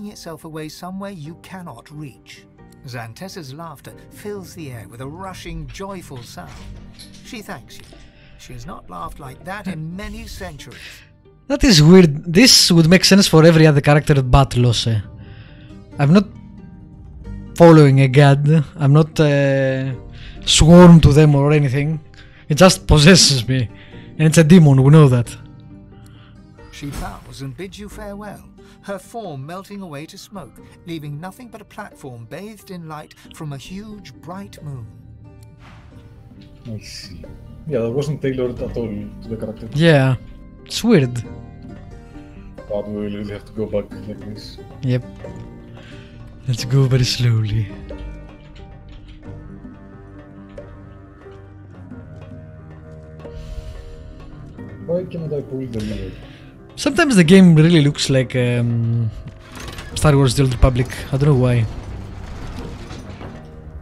itself away somewhere you cannot reach. Xantessa's laughter fills the air with a rushing, joyful sound. She thanks you. She has not laughed like that in many centuries. That is weird. This would make sense for every other character but Lohse. I'm not following a god. I'm not sworn to them or anything. It just possesses me. And it's a demon, we know that. She bows and bids you farewell, her form melting away to smoke, leaving nothing but a platform bathed in light from a huge, bright moon. I see. Yeah, that wasn't tailored at all to the character. Yeah, it's weird. But we will really have to go back like this. Yep. Let's go very slowly. Why cannot I pull the lever? Sometimes the game really looks like Star Wars The Old Republic. I don't know why.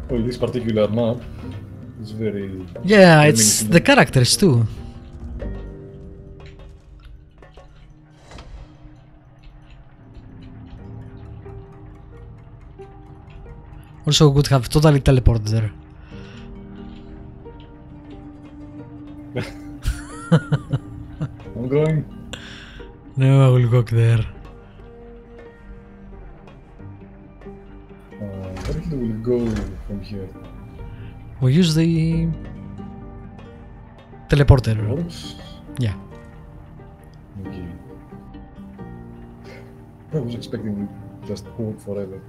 Well, this particular map is very... Yeah, it's the characters too. Also would have totally teleported there. I'm going. No, I will walk there. Where do we go from here? We use the teleporter. Lurks? Yeah. Okay. I was expecting we just hold forever.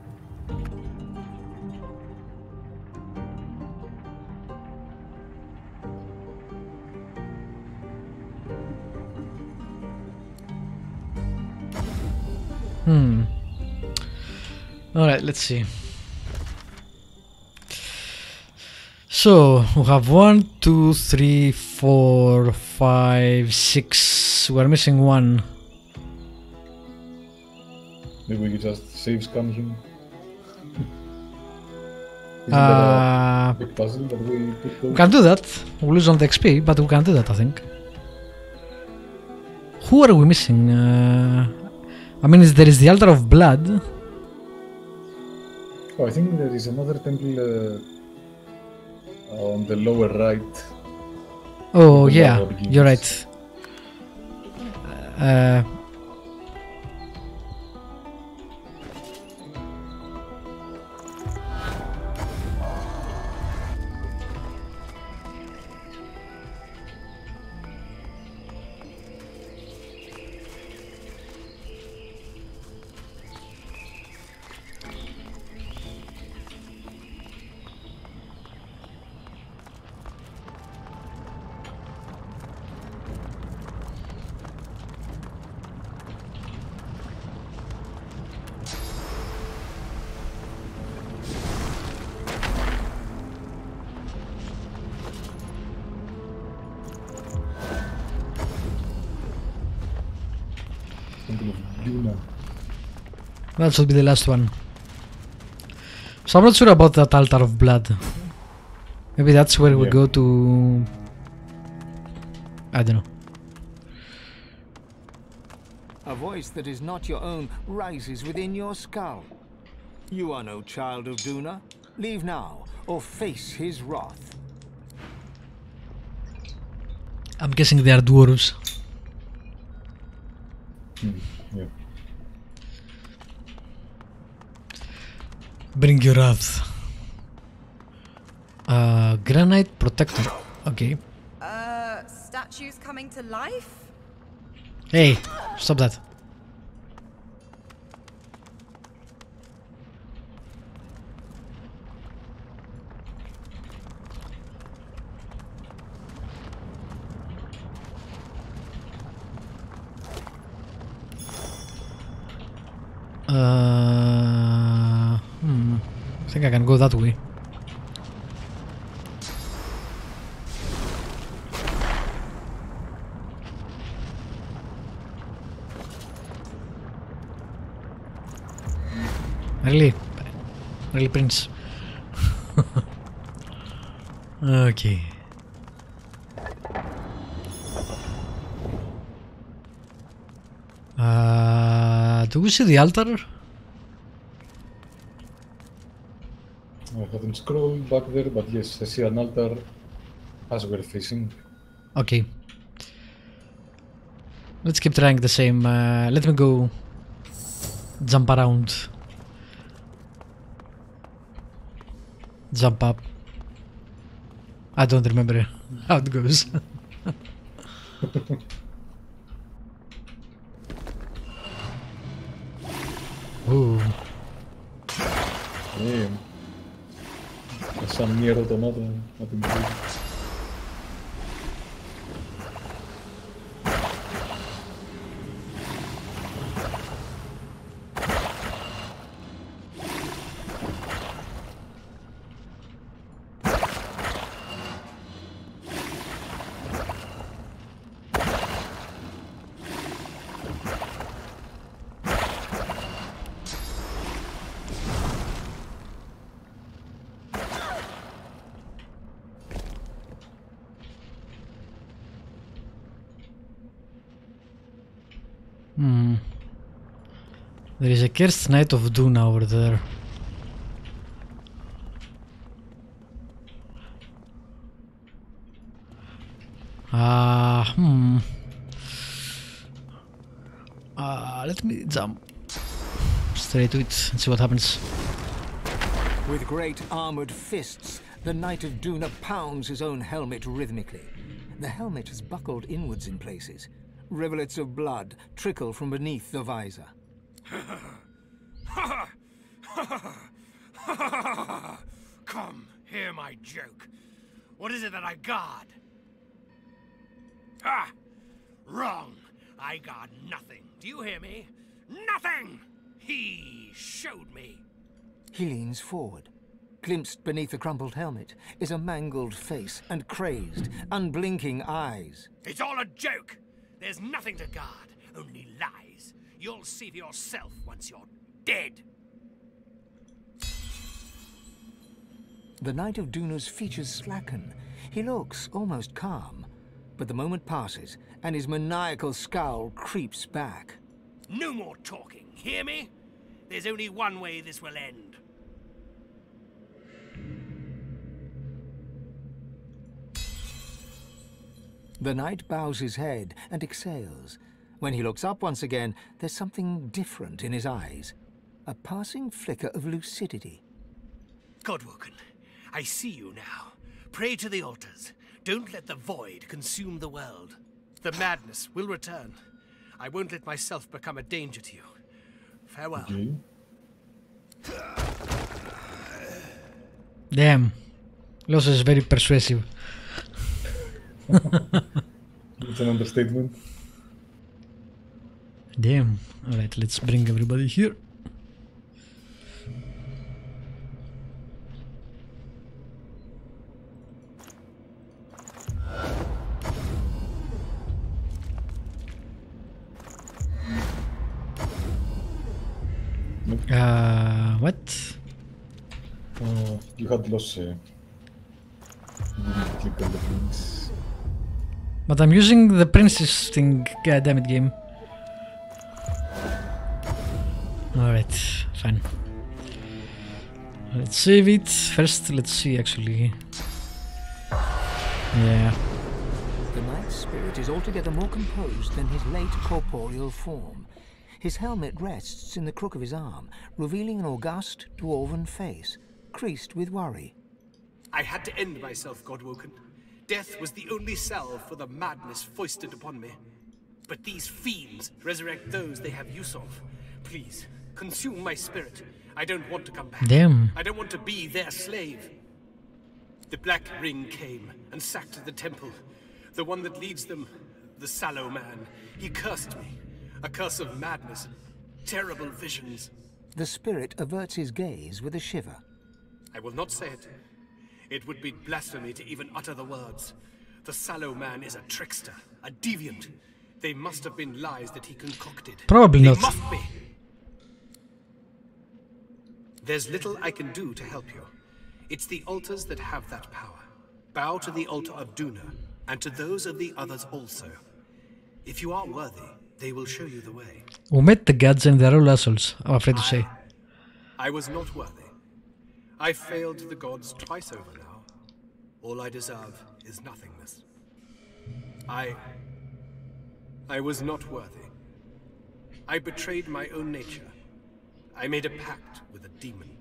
Alright, let's see. So, we have 1, 2, 3, 4, 5, 6. We're missing one. Maybe we could just save scan him. Isn't that a big puzzle that we could go? We can do that. We'll lose on the XP, but we can do that, I think. Who are we missing? I mean, there is the altar of blood. Oh, I think there is another temple on the lower right. Oh, yeah, you're right. That should be the last one. So I'm not sure about that altar of blood. Maybe that's where we go to... I don't know. A voice that is not your own rises within your skull. You are no child of Duna. Leave now, or face his wrath. I'm guessing they are dwarves. Yeah. Bring your wrath. Granite protector. Okay. Statues coming to life? Hey, stop that. I think I can go that way. Really? Really, Prince? Okay. Do we see the altar? I haven't scrolled back there, but yes, I see an altar as we're facing. Okay. Let's keep trying the same. Let me go jump around. Jump up. I don't remember how it goes. Ooh. Yeah. Σαν Nier Automata να την πει. There is a cursed Knight of Duna over there. Let me jump straight to it and see what happens. With great armored fists, the Knight of Duna pounds his own helmet rhythmically. The helmet is buckled inwards in places. Rivulets of blood trickle from beneath the visor. Come, hear my joke. What is it that I guard? Ah! Wrong! I guard nothing. Do you hear me? Nothing! He showed me. He leans forward. Glimpsed beneath the crumpled helmet is a mangled face and crazed, unblinking eyes. It's all a joke! There's nothing to guard, only lies. You'll see for yourself once you're dead. The Knight of Duna's features slacken. He looks almost calm. But the moment passes, and his maniacal scowl creeps back. No more talking, hear me? There's only one way this will end. The knight bows his head and exhales. When he looks up once again, there's something different in his eyes. A passing flicker of lucidity. Godwoken, I see you now. Pray to the altars. Don't let the void consume the world. The madness will return. I won't let myself become a danger to you. Farewell. Okay. Damn. Lohse is very persuasive. It's an understatement. Damn. Alright, let's bring everybody here. What? You had Lohse. You didn't click on the links. But I'm using the princess thing, goddammit game. Alright, fine. Let's save it. First, let's see actually. Yeah. The knight's spirit is altogether more composed than his late corporeal form. His helmet rests in the crook of his arm, revealing an august dwarven face, creased with worry. I had to end myself, Godwoken. Death was the only salve for the madness foisted upon me. But these fiends resurrect those they have use of. Please, consume my spirit. I don't want to come back. Damn. I don't want to be their slave. The Black Ring came and sacked the temple. The one that leads them, the Sallow Man. He cursed me. A curse of madness, terrible visions. The spirit averts his gaze with a shiver. I will not say it. It would be blasphemy to even utter the words. The Sallow Man is a trickster, a deviant. They must have been lies that he concocted. Probably They not. must be. There's little I can do to help you. It's the altars that have that power. Bow to the altar of Duna, and to those of the others also. If you are worthy, they will show you the way. We met the gods and they're all assholes, I'm afraid to say. I was not worthy. I failed the gods twice over now. All I deserve is nothingness. I was not worthy. I betrayed my own nature. I made a pact with a demon,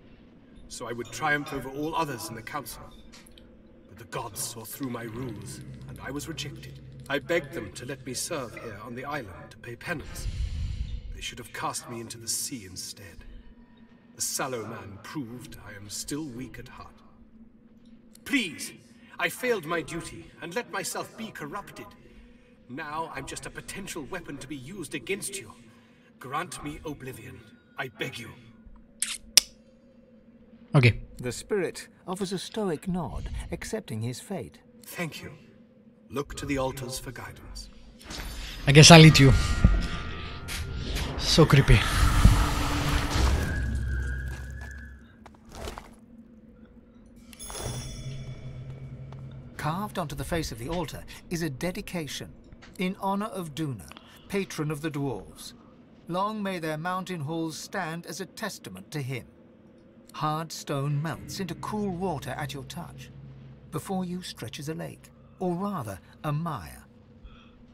so I would triumph over all others in the council. But the gods saw through my rules, and I was rejected. I begged them to let me serve here on the island to pay penance. They should have cast me into the sea instead. The sallow man proved I am still weak at heart. Please, I failed my duty and let myself be corrupted. Now I'm just a potential weapon to be used against you. Grant me oblivion, I beg you. Okay. The spirit offers a stoic nod, accepting his fate. Thank you. Look to the altars for guidance. I guess I'll eat you. So creepy. Carved onto the face of the altar is a dedication in honor of Duna, patron of the dwarves. Long may their mountain halls stand as a testament to him. Hard stone melts into cool water at your touch. Before you stretches a lake, or rather, a mire.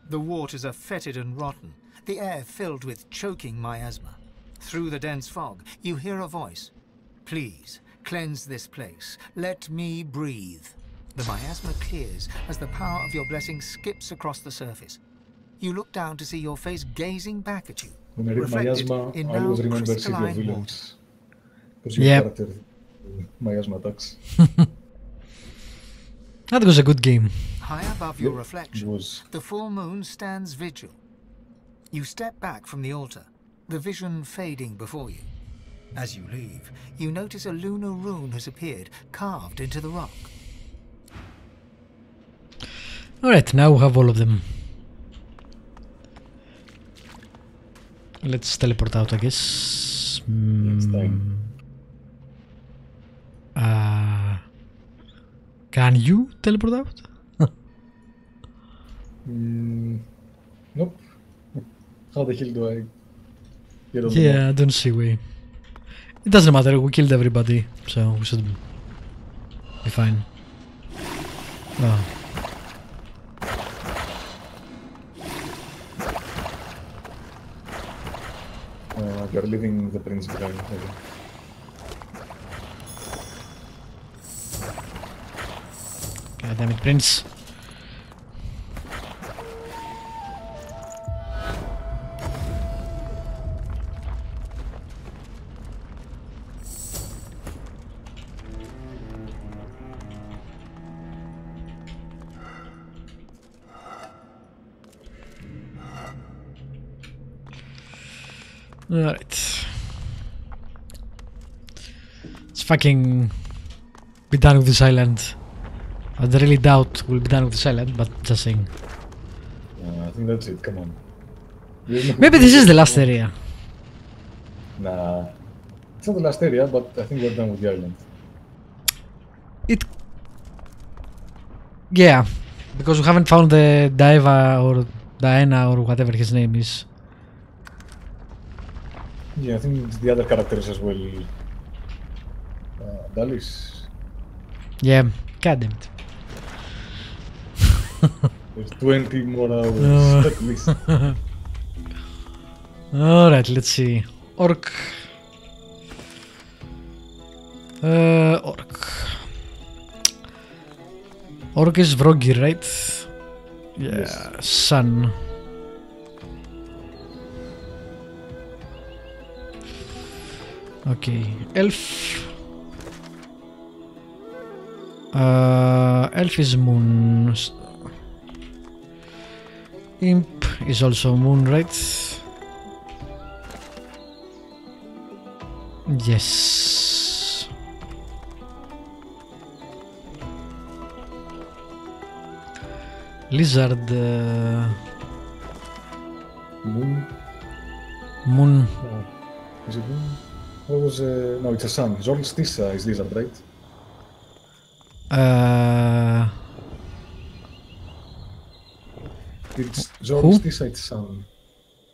The waters are fetid and rotten, the air filled with choking miasma. Through the dense fog, you hear a voice. Please, cleanse this place. Let me breathe. The miasma clears as the power of your blessing skips across the surface. You look down to see your face gazing back at you. When I read miasma, I always remember City of Villains. Because your character miasma attacks. That was a good game. High above your reflection, the full moon stands vigil. You step back from the altar, the vision fading before you. As you leave, you notice a lunar rune has appeared, carved into the rock. Alright, now we have all of them. Let's teleport out, I guess. Next time. Can you teleport out? Nope. How the hell do I get on the Yeah, map? I don't see way. It doesn't matter, we killed everybody, so we should be fine. Oh. You're leaving the prince behind. Okay. God damn it, Prince. Alright. Let's fucking be done with this island. I really doubt we'll be done with this island, but just saying. I think that's it, come on. Maybe this is the last area. Nah. It's not the last area, but I think we're done with the island. Yeah, because we haven't found the Diva or Diana or whatever his name is. Yeah, I think it's the other characters as well. Dallis. Yeah, god damn it. There's 20 more hours at least. Alright, let's see. Orc. Orc. Orc is Vrogir, right? Yeah, yes. Sun. Okay, Elf. Elf is Moon. Imp is also Moon, right? Yes. Lizard. Moon. Moon. Oh. Is it Moon? What was no, it's a sun. Solstice is Lizard, right? It's Solstice, it's sun.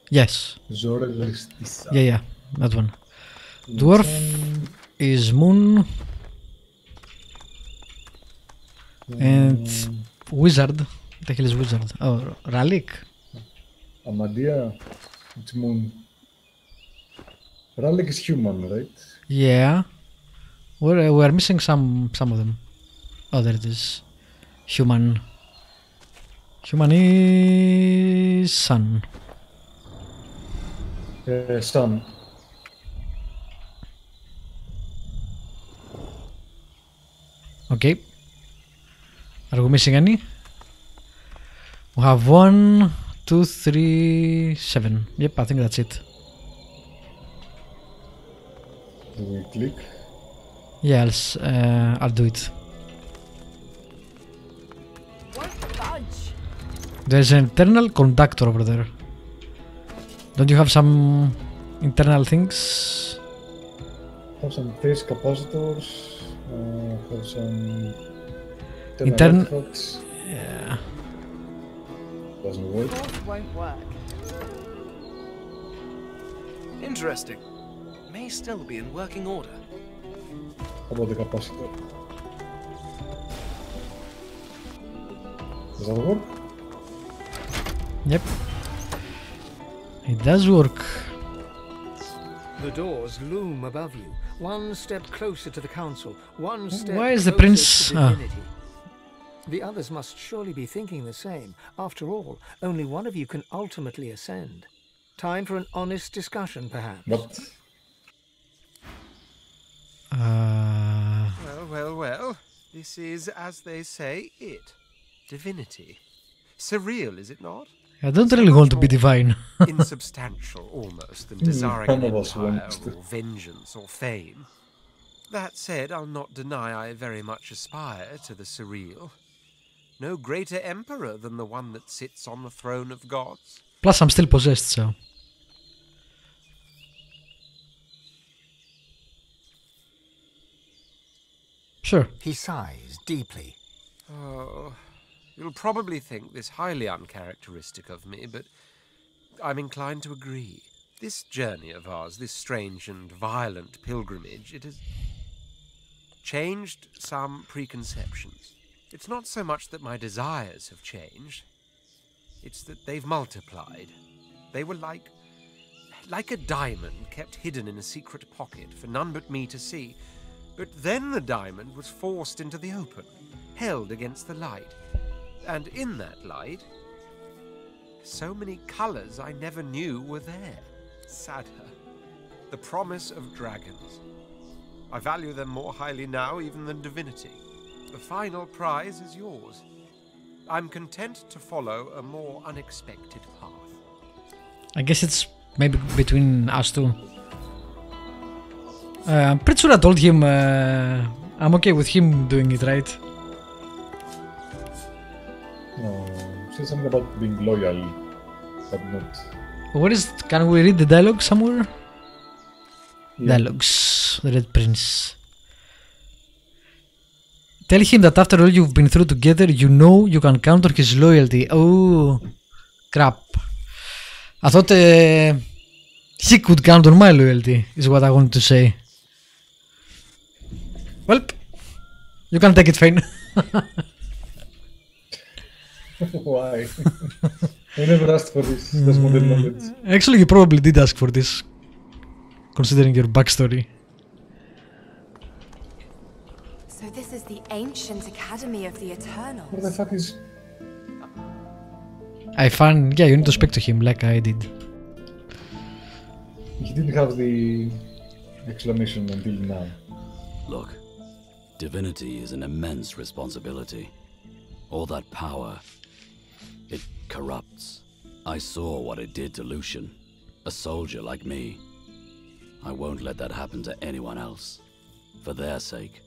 Yes. Solstice. Yeah, that one. Dwarf is Moon. And wizard. What the hell is wizard? Oh, relic. Amadia, it's moon. Relic is human, right? Yeah. We're missing some of them. Oh, there it is. Human. Human is sun. Sun. Okay. Are we missing any? We have 1, 2, 3, 7. Yep, I think that's it. Do we click? Yeah, I'll do it. Won't budge. There's an internal conductor over there. Don't you have some internal things? Have some phase capacitors. Have some artifacts. Yeah. Doesn't work. Force won't work. Interesting. May still be in working order. How about the capacitor? Does that work? Yep. It does work. The doors loom above you, one step closer to the council, one step Why is the closer prince- to divinity. The others must surely be thinking the same. After all, only one of you can ultimately ascend. Time for an honest discussion, perhaps. But Well. This is, as they say, it. Divinity. Surreal, is it not? I don't really want to be divine. Insubstantial, almost, than desiring an none of us empire wants to. or vengeance or fame. That said, I'll not deny I very much aspire to the surreal. No greater emperor than the one that sits on the throne of gods. Plus, I'm still possessed, so. Sure. He sighs deeply. Oh, you'll probably think this highly uncharacteristic of me, but I'm inclined to agree. This journey of ours, this strange and violent pilgrimage, it has changed some preconceptions. It's not so much that my desires have changed, it's that they've multiplied. They were like a diamond kept hidden in a secret pocket for none but me to see. But then the diamond was forced into the open, held against the light. And in that light, so many colors I never knew were there. Sadder. The promise of dragons. I value them more highly now even than divinity. The final prize is yours. I'm content to follow a more unexpected path. I guess it's maybe between us two. I'm pretty sure I told him I'm okay with him doing it, right? no, say something about being loyal, but not. What is? Can we read the dialogue somewhere? Yeah. Dialogues. The Red Prince. Tell him that after all you've been through together, you know you can count on his loyalty. Oh, crap. I thought he could count on my loyalty, is what I wanted to say. Well, you can take it, Fane. Why? I never asked for this. That's modern knowledge. Actually, you probably did ask for this, considering your backstory. So this is the ancient academy of the What the Eternals. fuck is? I found, yeah, you need to speak to him like I did. He didn't have the exclamation until now. Look, divinity is an immense responsibility. All that power, it corrupts. I saw what it did to Lucian, a soldier like me. I won't let that happen to anyone else. For their sake,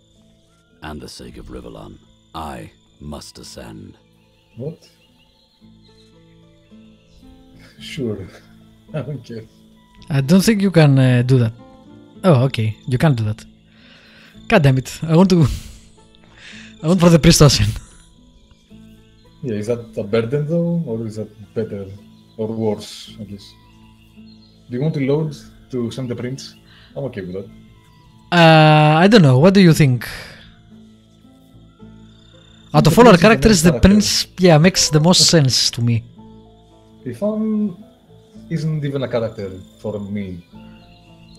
and the sake of Rivellon, I must ascend. What? Sure. I don't care. I don't think you can do that. Oh, okay, you can't do that. God damn it! I want for the priest to ascend. Yeah, is that a burden though, or is that better or worse? I guess. Do you want to load to send the prince? I'm okay with that. I don't know. What do you think? Out of all our characters, the prince, yeah, makes the most sense to me. Fane isn't even a character for me.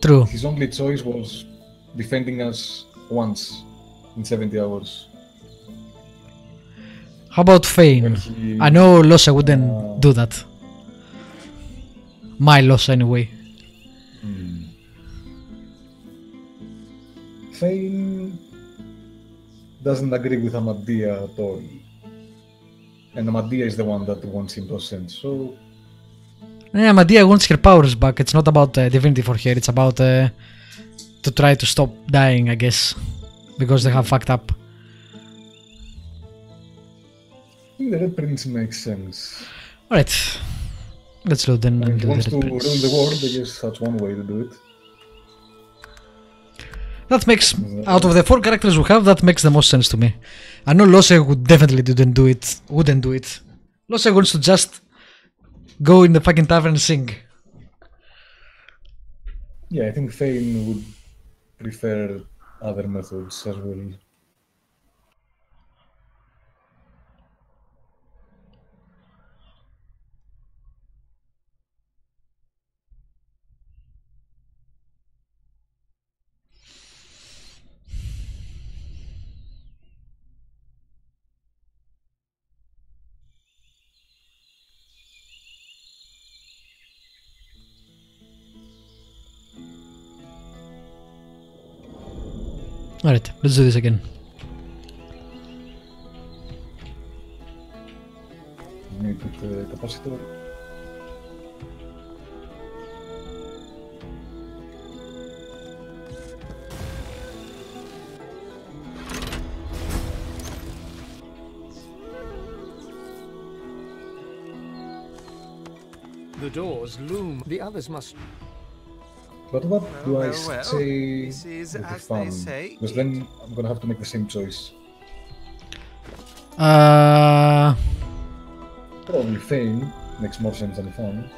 True. His only choice was defending us once in 70 hours. How about Fane? I know Lohse wouldn't do that. My Lohse anyway. Fane doesn't agree with Amadia at all. And Amadia is the one that wants him to ascend, so... Yeah, Amadia wants her powers back. It's not about divinity for her, it's about to try to stop dying, I guess. Because they have fucked up. I think the Red Prince makes sense. Alright. Let's load then. If he wants to rule the world, I guess that's one way to do it. That makes, out of the 4 characters we have, that makes the most sense to me. I know Lohse would definitely wouldn't do it. Lohse wants to just go in the fucking tavern and sing. Yeah, I think Fane would prefer other methods as well. Alright, let's do this again. Let me put the capacitor. The doors loom. The others must... But what do I say This is with the as they fun? say. Because then I'm gonna have to make the same choice. Probably Fane makes more sense than Fun.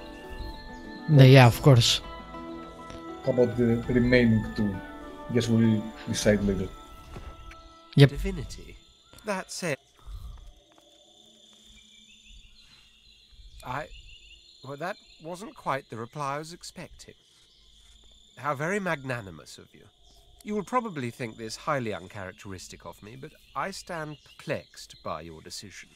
Yeah, of course. How about the remaining 2? Guess we'll decide later. Yep. Divinity. That's it. Well, that wasn't quite the reply I was expecting. How very magnanimous of you. You will probably think this highly uncharacteristic of me, but I stand perplexed by your decision.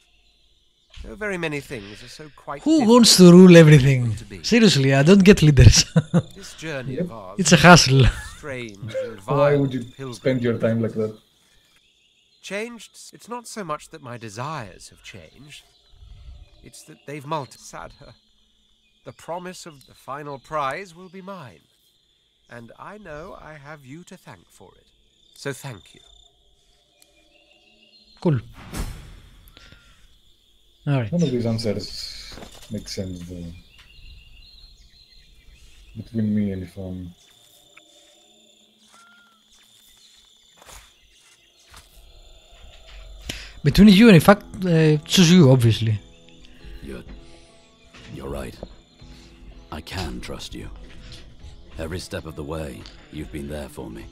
So very many things are so quite Who different wants to rule everything? to be. Seriously, I don't get leaders. This journey of ours It's a hassle. strange and Why vile would you pilgrimage. spend your time like that? Changed? It's not so much that my desires have changed. It's that they've multiplied. The promise of the final prize will be mine. And I know I have you to thank for it. So thank you. Cool. Alright. None of these answers make sense though. Between me and Fun. Between you and in fact, choose you, obviously. You're right. I can trust you. Every step of the way, you've been there for me.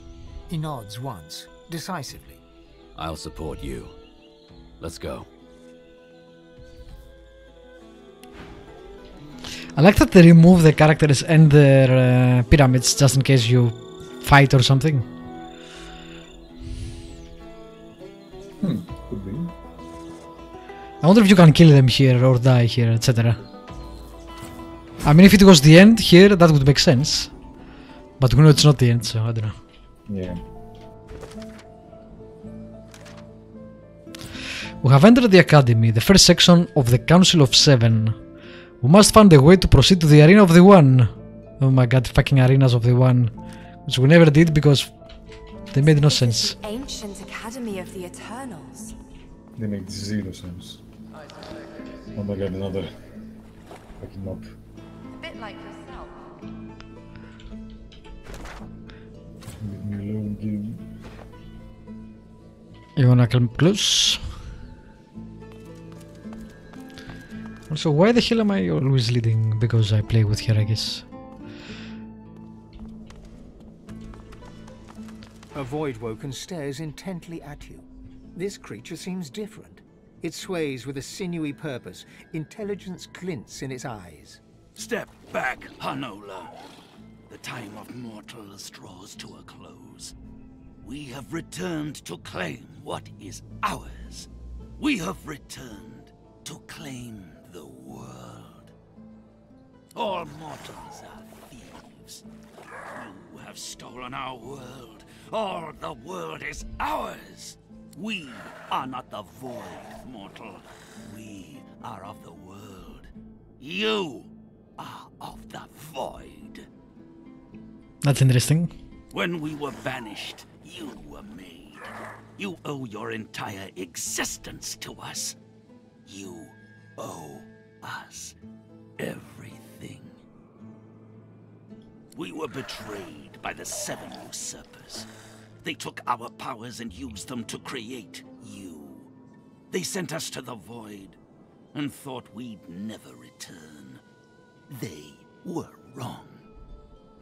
He nods once, decisively. I'll support you. Let's go. I like that they remove the characters and their pyramids just in case you fight or something. Could be. I wonder if you can kill them here or die here, etc. I mean, if it was the end here, that would make sense. But we know it's not the end, so I don't know. Yeah. We have entered the Academy, the first section of the Council of Seven. We must find a way to proceed to the Arena of the One. Oh my god, fucking Arenas of the One. Which we never did because they made no sense. The ancient Academy of the Eternals. They make zero sense. Oh my god, another fucking map. Bit like yourself. Leave me alone, game. You wanna come close? Also, why the hell am I always leading? Because I play with her, I guess. A void woken stares intently at you. This creature seems different. It sways with a sinewy purpose. Intelligence glints in its eyes. Step back, Hanola. The time of mortals draws to a close. We have returned to claim what is ours. We have returned to claim the world. All mortals are thieves. You have stolen our world. All the world is ours. We are not the void, mortal. We are of the world. You are of the void. That's interesting. When we were banished, you were made. You owe your entire existence to us. You owe us everything. We were betrayed by the 7 usurpers. They took our powers and used them to create you. They sent us to the void and thought we'd never return. They were wrong.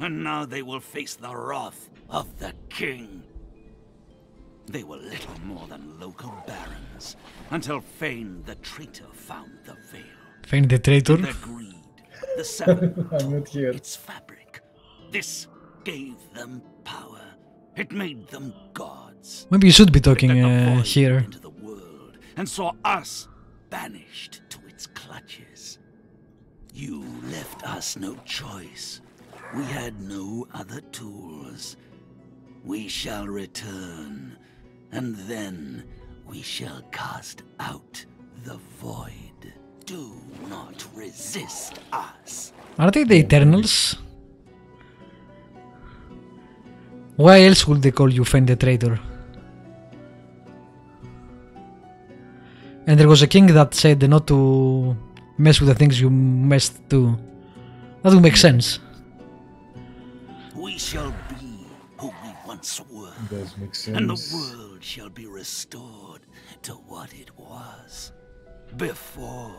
And now they will face the wrath of the king. They were little more than local barons until Fane the traitor found the veil. Fane the traitor? In their greed, the 7 I'm not here. its fabric. This gave them power. It made them gods. Maybe you should be talking It let the void here. into the world and saw us banished to its clutches. You left us no choice. We had no other tools. We shall return, and then we shall cast out the void. Do not resist us. Are they the Eternals? Why else would they call you Fane the Traitor? And there was a king that said not to mess with the things you messed to. That would make sense. We shall be who we once were, Does make and the sense. world shall be restored to what it was before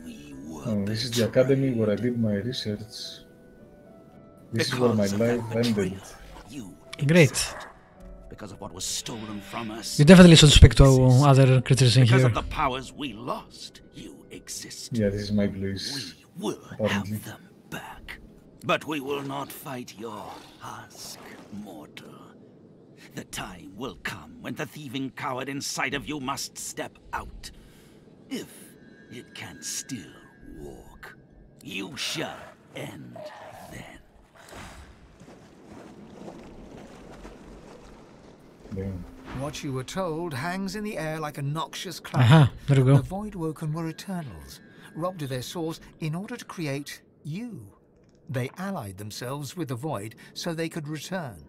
we were Oh, this is the academy where I did my research. This is where my Because of that life ended. betrayal, you Great. exist. Because of what was stolen from us, You definitely should speak to exist. other creatures in Because here. of the powers we lost, you exist. Yeah, this is my place. We will Apparently. have them back. But we will not fight your husk, mortal. The time will come when the thieving coward inside of you must step out. If it can still walk, you shall end then. Damn. What you were told hangs in the air like a noxious cloud. Aha, there we The go. Voidwoken were Eternals, robbed of their source in order to create you. They allied themselves with the Void so they could return.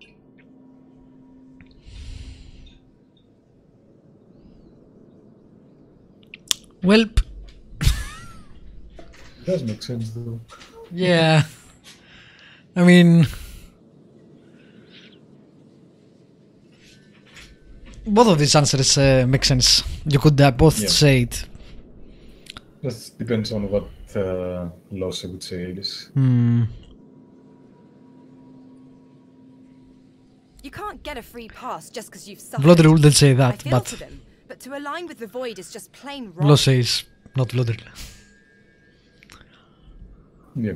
Welp. It does make sense though. Yeah. I mean... both of these answers make sense. You could both Yeah. say it. Just depends on what Lohse would say, I guess. You can't get a free pass just because you've suffered. Bloodrule did say I that, feel but for them, but to align with the void is just plain wrong. Lohse is not Bloodrule. Yeah.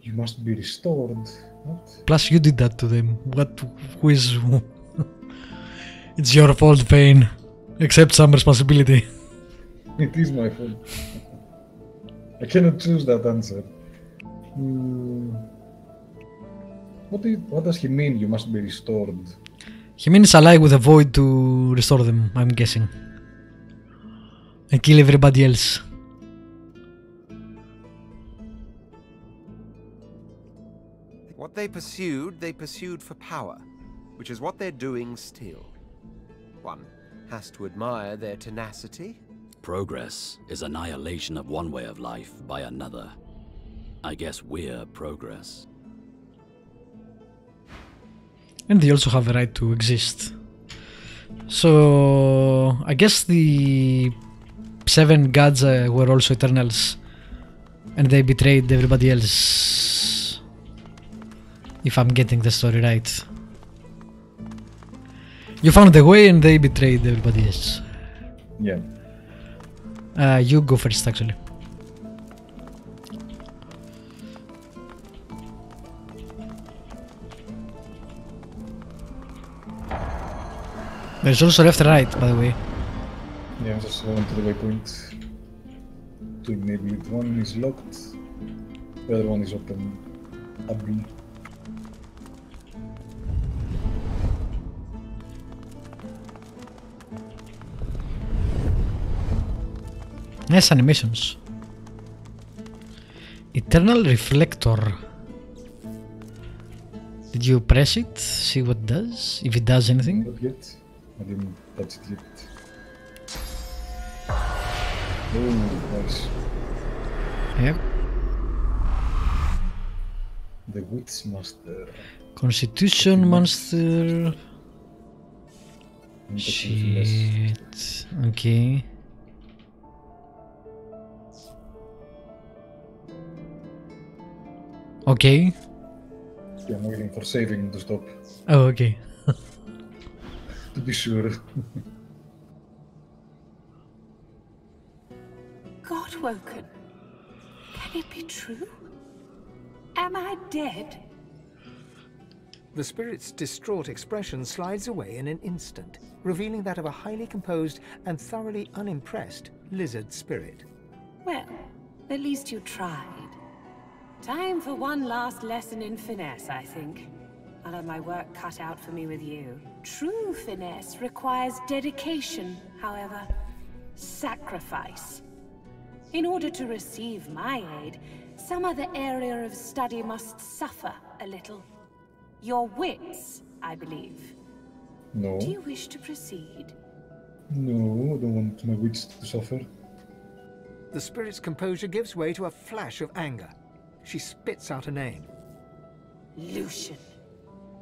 You must be restored. What? Plus you did that to them. What? Who is... It's your fault, Fane. Accept some responsibility. It is my fault. I cannot choose that answer. What does he mean, you must be restored? He means ally with the void to restore them, I'm guessing. And kill everybody else. What they pursued for power, which is what they're doing still. One has to admire their tenacity. Progress is annihilation of one way of life by another. I guess we're progress. And they also have a right to exist. So I guess the 7 gods were also Eternals. And they betrayed everybody else. If I'm getting the story right. You found the way and they betrayed everybody else. Yeah. You go first, actually. There's also left and right, by the way. Yeah, I just went to the waypoint to enable it. One is locked, the other one is open. Ugly. Nice animations. Eternal Reflector. Did you press it? See what it does? If it does anything? Not yet. I didn't touch it yet. Oh, nice. Yep. The Witch Master. Constitution Monster. Shit. Okay. Okay. Yeah, I'm waiting for saving to stop. Oh, okay. To be sure. Godwoken. Can it be true? Am I dead? The spirit's distraught expression slides away in an instant, revealing that of a highly composed and thoroughly unimpressed lizard spirit. Well, at least you tried. Time for one last lesson in finesse, I think. I'll have my work cut out for me with you. True finesse requires dedication, however. Sacrifice. In order to receive my aid, some other area of study must suffer a little. Your wits, I believe. No. Do you wish to proceed? No, I don't want my wits to suffer. The spirit's composure gives way to a flash of anger. She spits out a name. Lucian.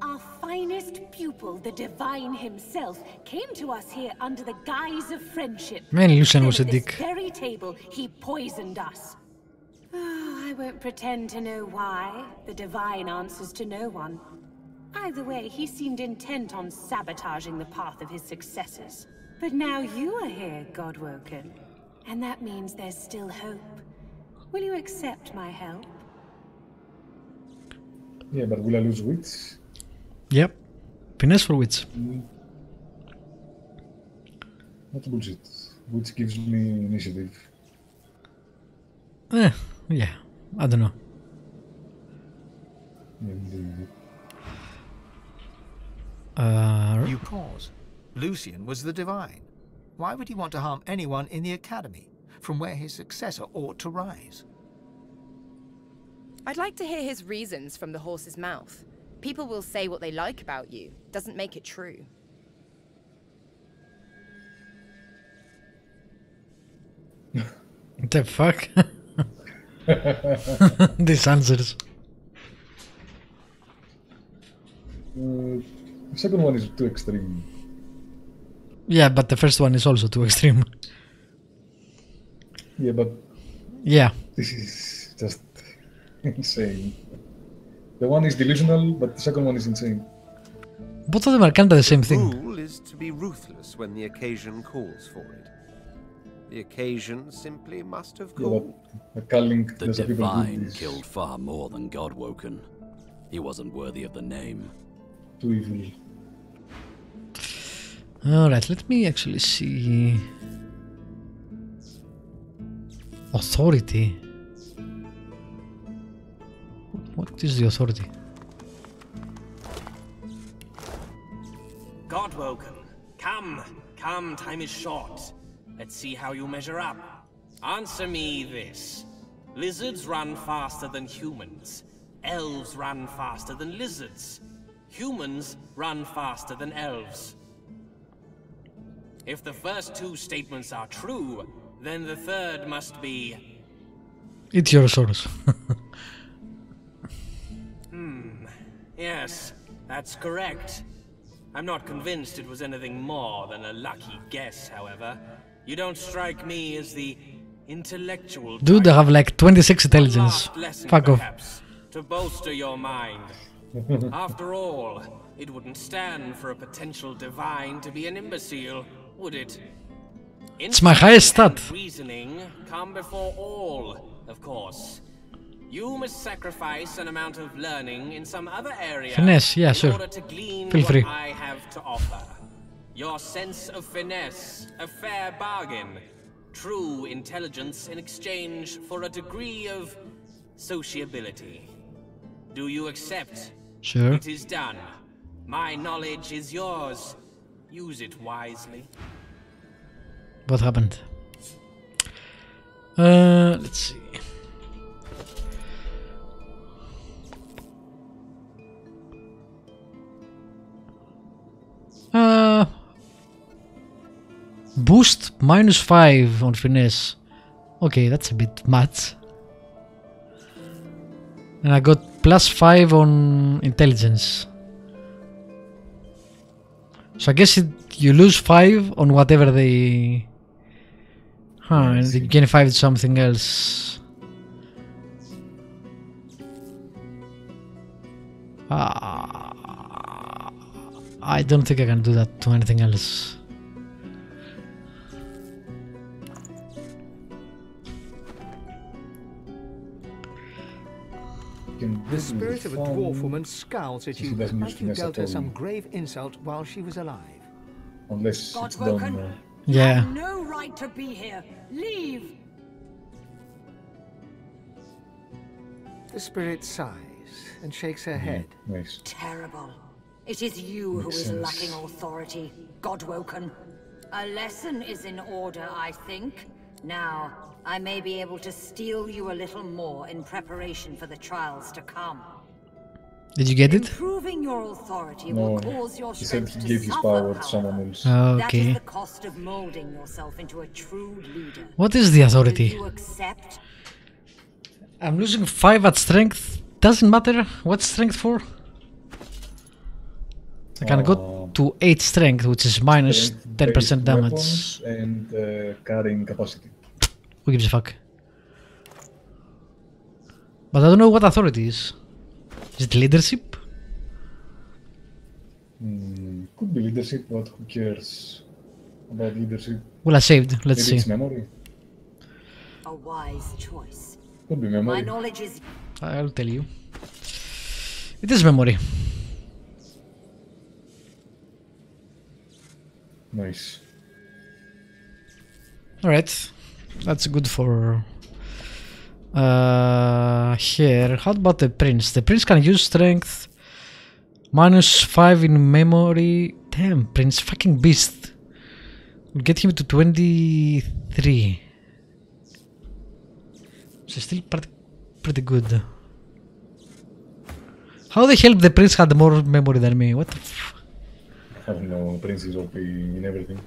Our finest pupil, the Divine himself, came to us here under the guise of friendship. Man, Lucian was a Then at dick. this very table, he poisoned us. Oh, I won't pretend to know why. The Divine answers to no one. Either way, he seemed intent on sabotaging the path of his successors. But now you are here, Godwoken. And that means there's still hope. Will you accept my help? Yeah, but will I lose wits? Yep. Finesse for wits. That's bullshit. Which gives me initiative. Yeah. I don't know. Indeed. You pause. Lucian was the Divine. Why would he want to harm anyone in the Academy, from where his successor ought to rise? I'd like to hear his reasons from the horse's mouth. People will say what they like about you. Doesn't make it true. What the fuck? These answers. The second one is too extreme. Yeah, but the first one is also too extreme. Yeah, but Yeah. this is just insane. The one is delusional, but the second one is insane. Both of them are kind of the same thing. Rule is to be ruthless when the occasion calls for it. The occasion simply must have Yeah, called. but culling The does people do Divine this killed far more than Godwoken. He wasn't worthy of the name. too evil. Alright, let me actually see. Authority. What is the authority? Godwoken, come, time is short. Let's see how you measure up. Answer me this. Lizards run faster than humans. Elves run faster than lizards. Humans run faster than elves. If the first two statements are true, then the third must be... It's your source. Yes, that's correct. I'm not convinced it was anything more than a lucky guess, however. You don't strike me as the intellectual Dude, I have like 26 intelligence. Last lesson, Fuck off. perhaps, to bolster your mind. After all, it wouldn't stand for a potential divine to be an imbecile, would it? It's my highest stat. Reasoning come before all, of course. You must sacrifice an amount of learning in some other area Finesse, yeah, sure. in order to glean Feel free. what I have to offer. Your sense of finesse, a fair bargain. True intelligence in exchange for a degree of sociability. Do you accept? Sure. It is done. My knowledge is yours. Use it wisely. What happened? Let's see. Boost -5 on finesse. Okay, that's a bit much. And I got +5 on intelligence. So I guess you lose 5 on whatever they... and you gain 5 to something else. I don't think I can do that to anything else. The spirit of a dwarf woman scowls at you like you dealt her some grave insult while she was alive. Unless it's done. Yeah. No right to be here. Leave. The spirit sighs and shakes her head. Nice. Terrible. It is you who is lacking authority, Godwoken. A lesson is in order, I think. Now, I may be able to steal you a little more in preparation for the trials to come. Did you get it? Improving your authority No, will cause your he said strength he to gave his suffer, power to however. someone else. That is Okay. the cost of molding yourself into a true leader. What is the authority? Do you accept? I'm losing 5 at strength. Doesn't matter. What's strength for? I can go to 8 strength, which is minus 10% damage. And carrying capacity. Who gives a fuck? But I don't know what authority is. Is it leadership? Could be leadership, but who cares about leadership? Well, I saved. Let's Maybe see. it's memory. A wise choice. Could be My memory. knowledge is I'll tell you. It is memory. Nice. Alright. That's good for here. How about the prince? The prince can use strength. -5 in memory. Damn, prince fucking beast. We'll get him to 23. So still pretty good. How the hell the prince had more memory than me? What the f... I don't know, Prince is OP in everything.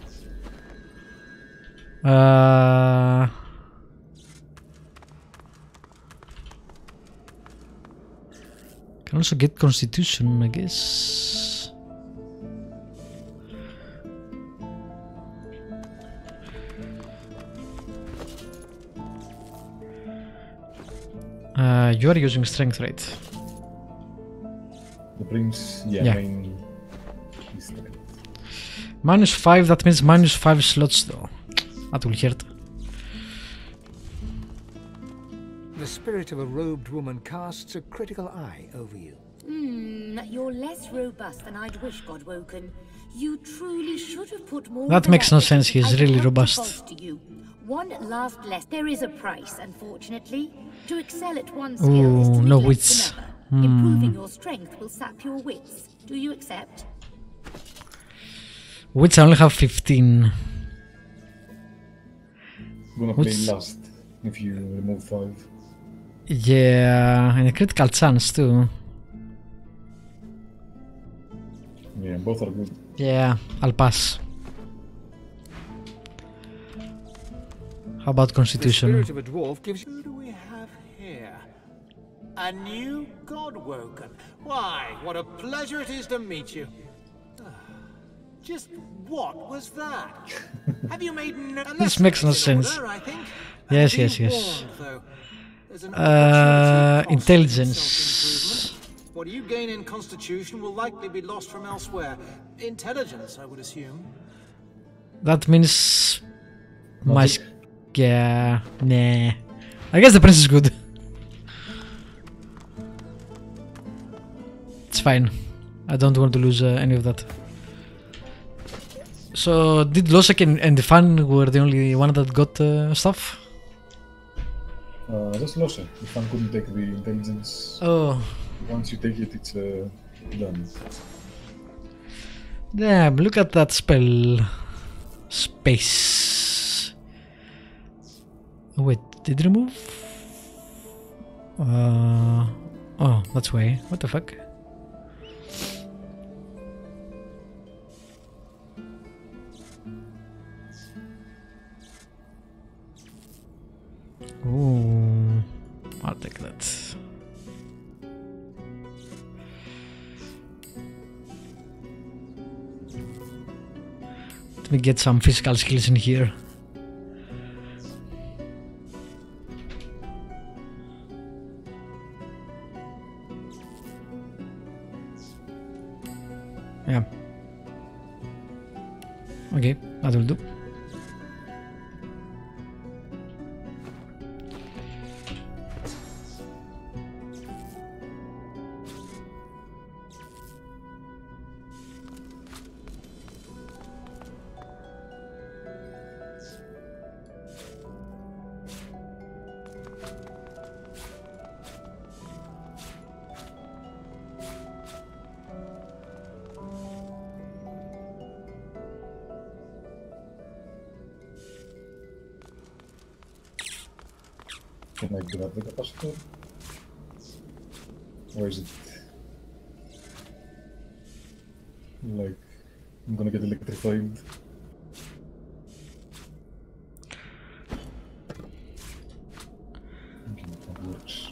Can also get constitution, I guess. You are using strength, right? The Prince, yeah. Main is strength. -5, that means -5 slots though. That will hurt. The spirit of a robed woman casts a critical eye over you. You're less robust than I'd wish, Godwoken. You truly should have put more. That makes no sense, he's really robust. One last less. There is a price, unfortunately. To excel at one skill is to no neglect wits. another. Improving your strength will sap your wits. Do you accept? Which I only have 15. Gonna play last if you remove 5. Yeah, and a critical chance too. Yeah, both are good. Yeah, I'll pass. How about constitution? The spirit of a dwarf gives you... Who do we have here? A new Godwoken. Why, what a pleasure it is to meet you. Just what was that? Have you made no... This makes no sense. Order, I think? Yes, Be yes, yes. warned, though. There's an opportunity cost in Intelligence. self-improvement. What you gain in constitution will likely be lost from elsewhere. Intelligence, I would assume. That means my yeah, nah. I guess the prince is good. It's fine. I don't want to lose any of that. So did Lohse and the Fane were the only one that got stuff? Just Lohse. The Fane couldn't take the intelligence. Oh. Once you take it, it's done. Damn, look at that spell. Space. Oh, wait, did it remove? Oh, that's way. What the fuck? Ooh, I'll take that. Let me get some physical skills in here. Yeah. Okay, that will do. Can I grab the capacitor? Or is it like I'm gonna get electrified? Okay, that works.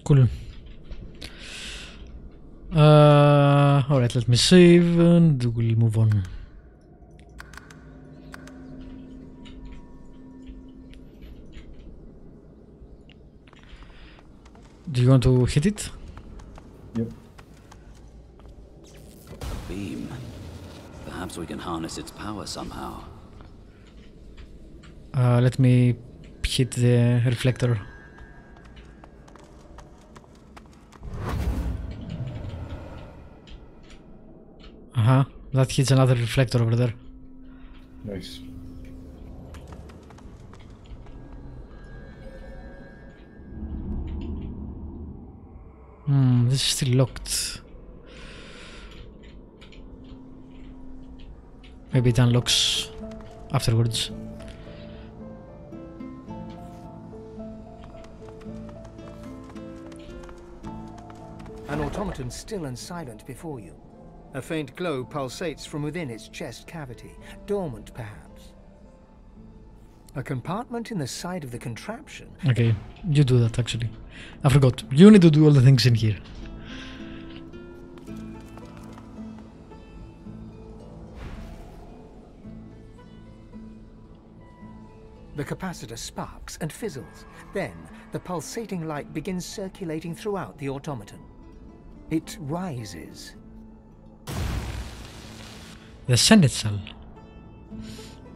Cool. Alright, let me save and we'll move on. Do you want to hit it? Yep. A beam. Perhaps we can harness its power somehow. Let me hit the reflector. That hits another reflector over there. Nice. This is still locked. Maybe it unlocks afterwards. An automaton still and silent before you. A faint glow pulsates from within its chest cavity, dormant perhaps. A compartment in the side of the contraption. Okay, you do that actually. I forgot. You need to do all the things in here. The capacitor sparks and fizzles. Then, the pulsating light begins circulating throughout the automaton. It rises. The Senate cell.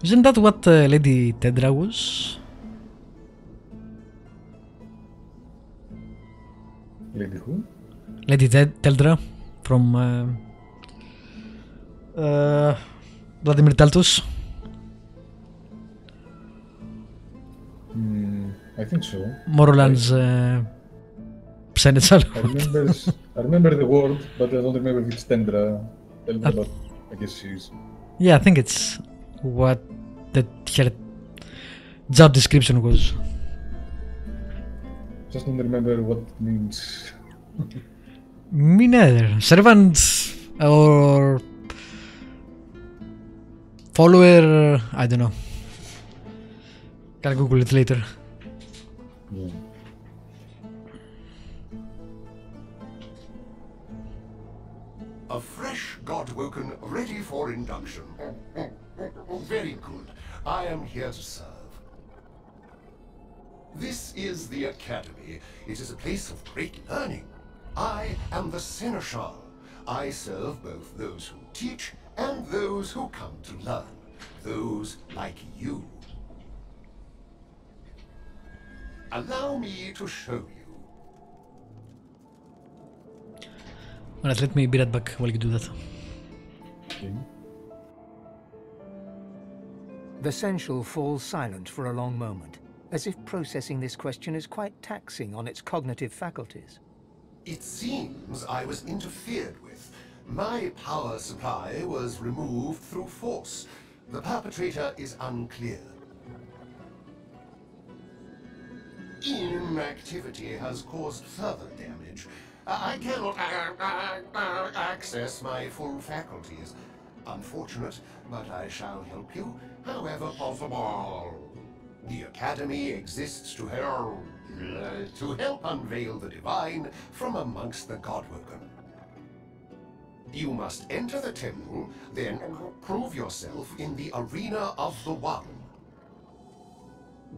Isn't that what Lady Tedra was? Lady who? Lady Teldra from Vladimir Taltos. I think so. Morroland's Senate cell. I remember the word, but I don't remember if it's Tendra. But I guess she's. Yeah, I think it's what her job description was. Just don't remember what it means. Me neither. Servant or follower, I don't know. Can Google it later. Yeah. A fresh Godwoken ready for induction? Very good. I am here to serve. This is the Academy. It is a place of great learning. I am the Seneschal. I serve both those who teach and those who come to learn. Those like you. Allow me to show you. Alright, let me be right back while you do that. Okay. The Sensual falls silent for a long moment, as if processing this question is quite taxing on its cognitive faculties. It seems I was interfered with. My power supply was removed through force. The perpetrator is unclear. Inactivity has caused further damage. I cannot access my full faculties. Unfortunate, but I shall help you however possible. The Academy exists to help unveil the divine from amongst the Godwoken. You must enter the temple, then prove yourself in the arena of the One.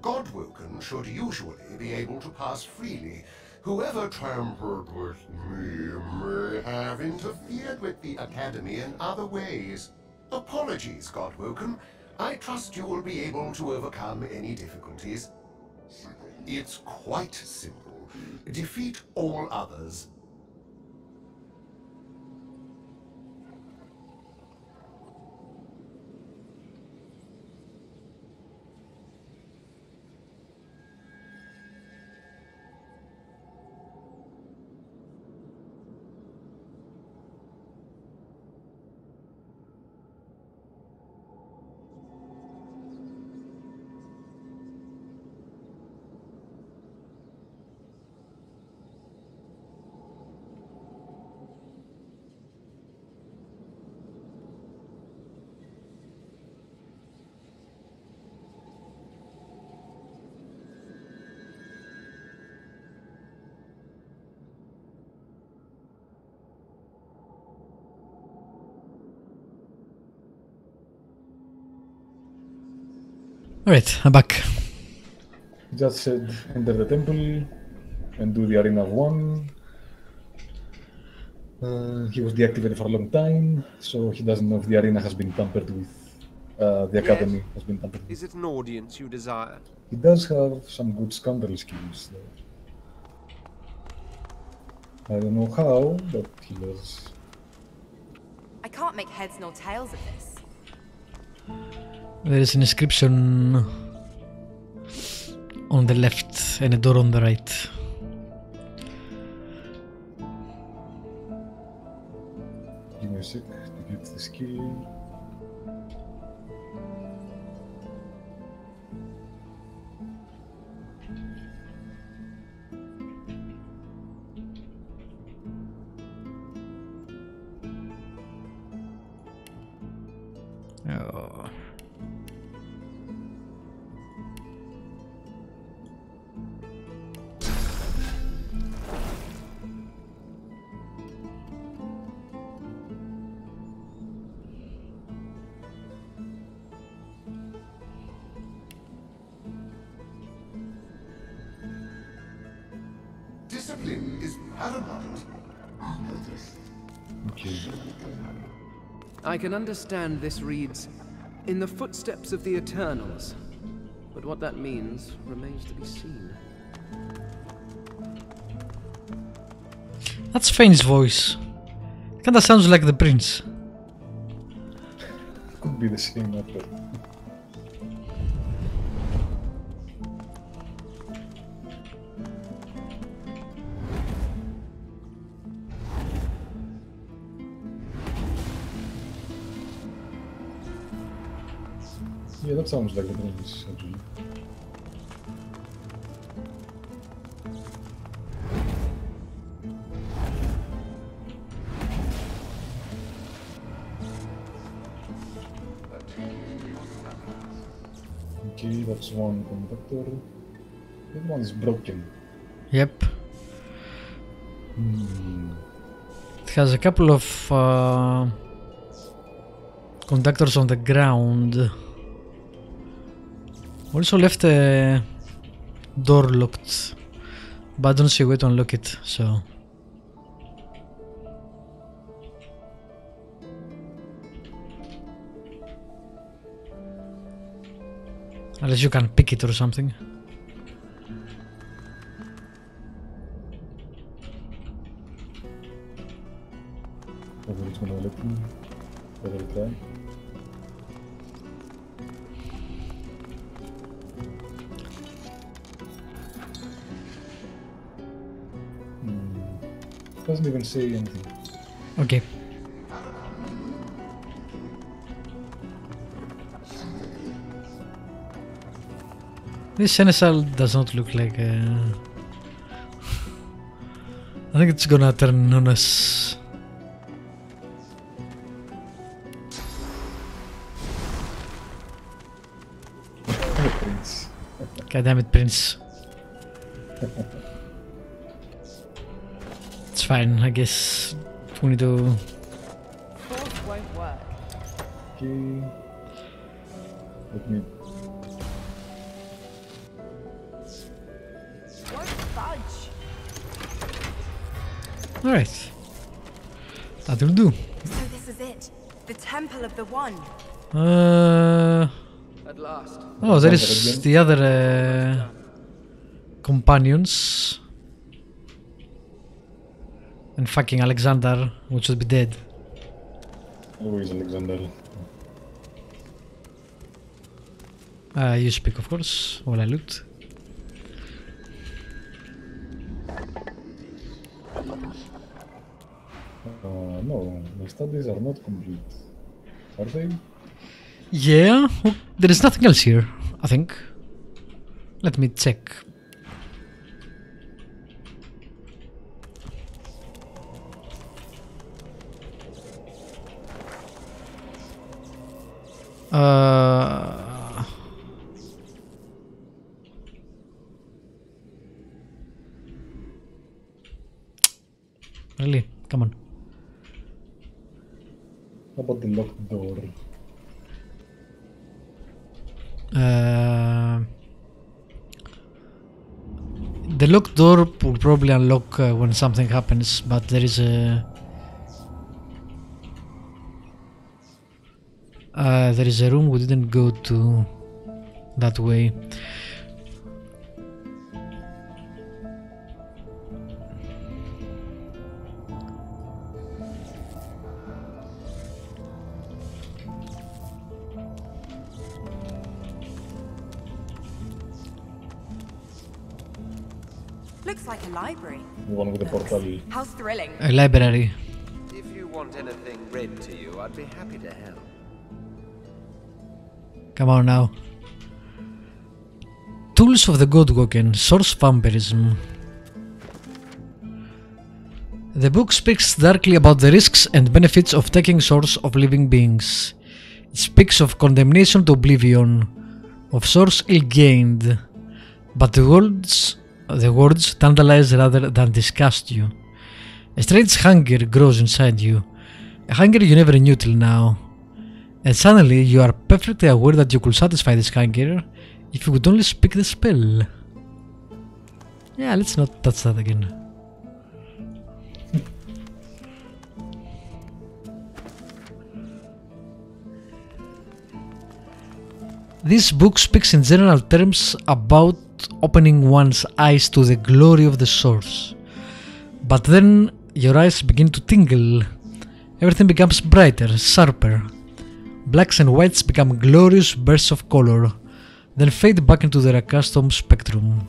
Godwoken should usually be able to pass freely. Whoever tampered with me may have interfered with the Academy in other ways. Apologies, Godwoken. I trust you will be able to overcome any difficulties. It's quite simple. Defeat all others. Alright, I'm back. Just said enter the temple and do the arena of one. He was deactivated for a long time, so he doesn't know if the arena has been tampered with. The Academy has been tampered with. Is it an audience you desire? He does have some good scoundrel skills, though. I don't know how, but he does. I can't make heads nor tails of this. There is an inscription on the left and a door on the right. Give me a sec to get the skill. Oh. Discipline is paramount. Okay. I can understand this reads, "In the footsteps of the Eternals," but what that means remains to be seen. That's Fane's voice. Kinda sounds like the prince. Could be the same actor. Yeah, that sounds like the prince, actually. Okay, that's one conductor. The other one is broken. Yep. It has a couple of Conductors on the ground. Also left a door locked, but I don't see a way to unlock it, so... Unless you can pick it or something. Whether it's gonna let me, whether I try. Doesn't even say anything. Okay. This seneschal does not look like a... I think it's gonna turn on us. Prince. God damn it, Prince. It's fine, I guess. We need to... Force won't work. Okay. Let me... Alright. That will do. So this is it. The Temple of the One. At last. Oh, there is the other companions. And fucking Alexander, which should be dead. Always Alexander. You speak, of course, while I loot. No, the studies are not complete. Are they? Yeah, well, there is nothing else here, I think. Let me check. Really? Come on. How about the locked door? The locked door will probably unlock when something happens, but there is a... there is a room we didn't go to that way. Looks like a library. The one with the portal. How thrilling. A library. If you want anything read to you, I'd be happy to help. Come on now. Tools of the Godwoken, Source Vampirism. The book speaks darkly about the risks and benefits of taking Source of living beings. It speaks of condemnation to oblivion, of Source ill-gained, but the words tantalize rather than disgust you. A strange hunger grows inside you, a hunger you never knew till now. And suddenly you are perfectly aware that you could satisfy this hunger if you could only speak the spell. Yeah, let's not touch that again. This book speaks in general terms about opening one's eyes to the glory of the source. But then your eyes begin to tingle. Everything becomes brighter, sharper. Blacks and whites become glorious bursts of color, then fade back into their accustomed spectrum.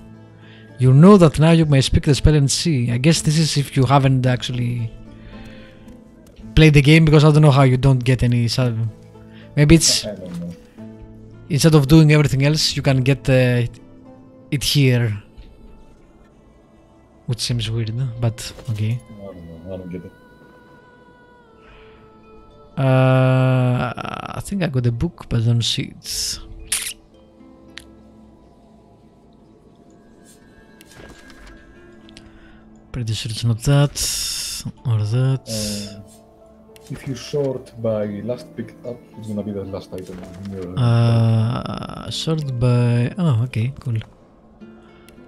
You know that now you may speak the spell and see. I guess this is if you haven't actually played the game, because I don't know how you don't get any... Maybe it's... Instead of doing everything else, you can get it here. Which seems weird, but okay. I don't get it. I think I got the book, but I don't see it. Pretty sure it's not that or that. If you sort by last picked up, it's gonna be the last item in your Sort by... Oh, okay, cool.